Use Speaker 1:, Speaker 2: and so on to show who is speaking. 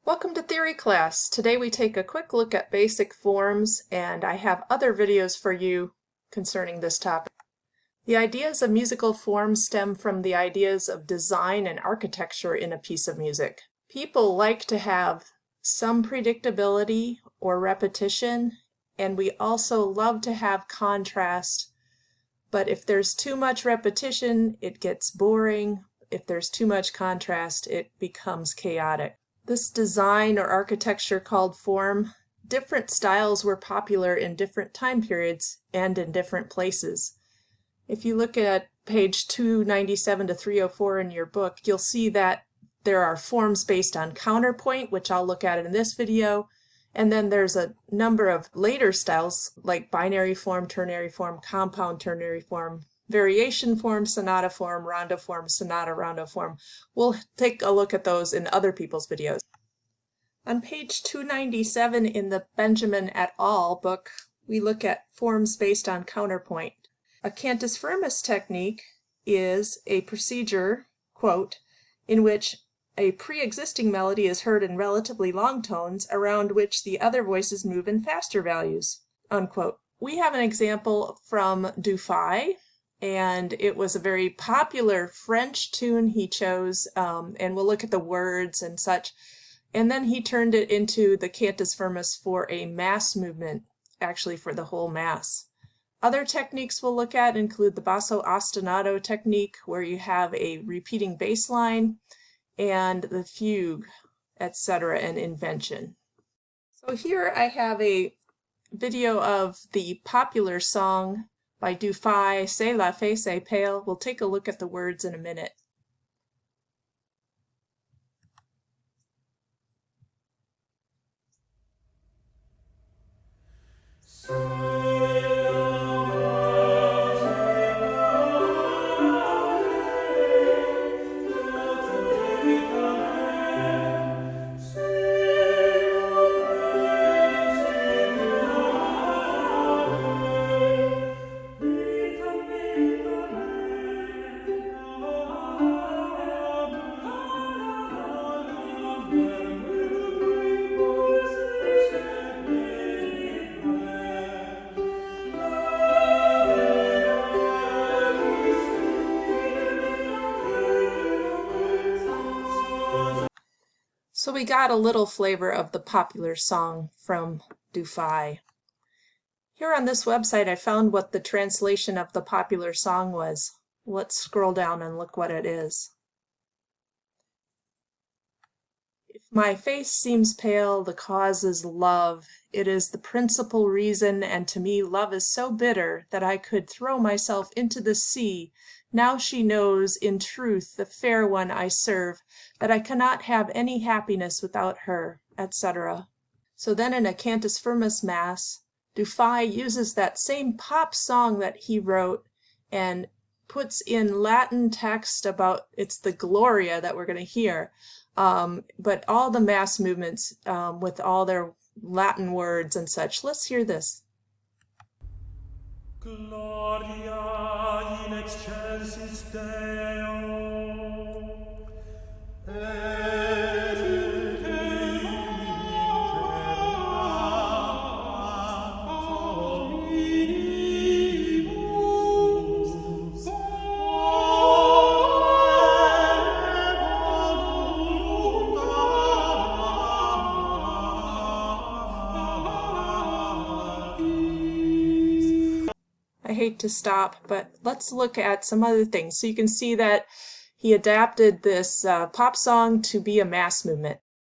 Speaker 1: Welcome to Theory Class. Today we take a quick look at basic forms, and I have other videos for you concerning this topic. The ideas of musical forms stem from the ideas of design and architecture in a piece of music. People like to have some predictability or repetition, and we also love to have contrast, but if there's too much repetition, it gets boring. If there's too much contrast, it becomes chaotic. This design or architecture called form, different styles were popular in different time periods and in different places. If you look at page 297 to 304 in your book, you'll see that there are forms based on counterpoint, which I'll look at in this video, and then there's a number of later styles like binary form, ternary form, compound ternary form, variation form, sonata form, rondo form, sonata rondo form. We'll take a look at those in other people's videos. On page 297 in the Benjamin et al. Book, we look at forms based on counterpoint. A cantus firmus technique is a procedure, quote, in which a pre-existing melody is heard in relatively long tones around which the other voices move in faster values, unquote. We have an example from Dufay, and it was a very popular French tune he chose, and we'll look at the words and such. And then he turned it into the cantus firmus for a mass movement, actually for the whole mass. Other techniques we'll look at include the basso ostinato technique, where you have a repeating bass line, and the fugue, etc., and invention. So here I have a video of the popular song by Dufay, C'est la fée, c'est pale. We'll take a look at the words in a minute. So we got a little flavor of the popular song from Dufay. Here on this website I found what the translation of the popular song was. Let's scroll down and look what it is. If my face seems pale, the cause is love. It is the principal reason, and to me love is so bitter that I could throw myself into the sea. Now she knows, in truth, the fair one I serve, that I cannot have any happiness without her, etc. So then in a cantus firmus mass, Dufay uses that same pop song that he wrote and puts in Latin text about, it's the Gloria that we're going to hear, but all the mass movements with all their Latin words and such. Let's hear this. Gloria in excelsis Deo, et in I hate to stop, but let's look at some other things. So you can see that he adapted this pop song to be a mass movement.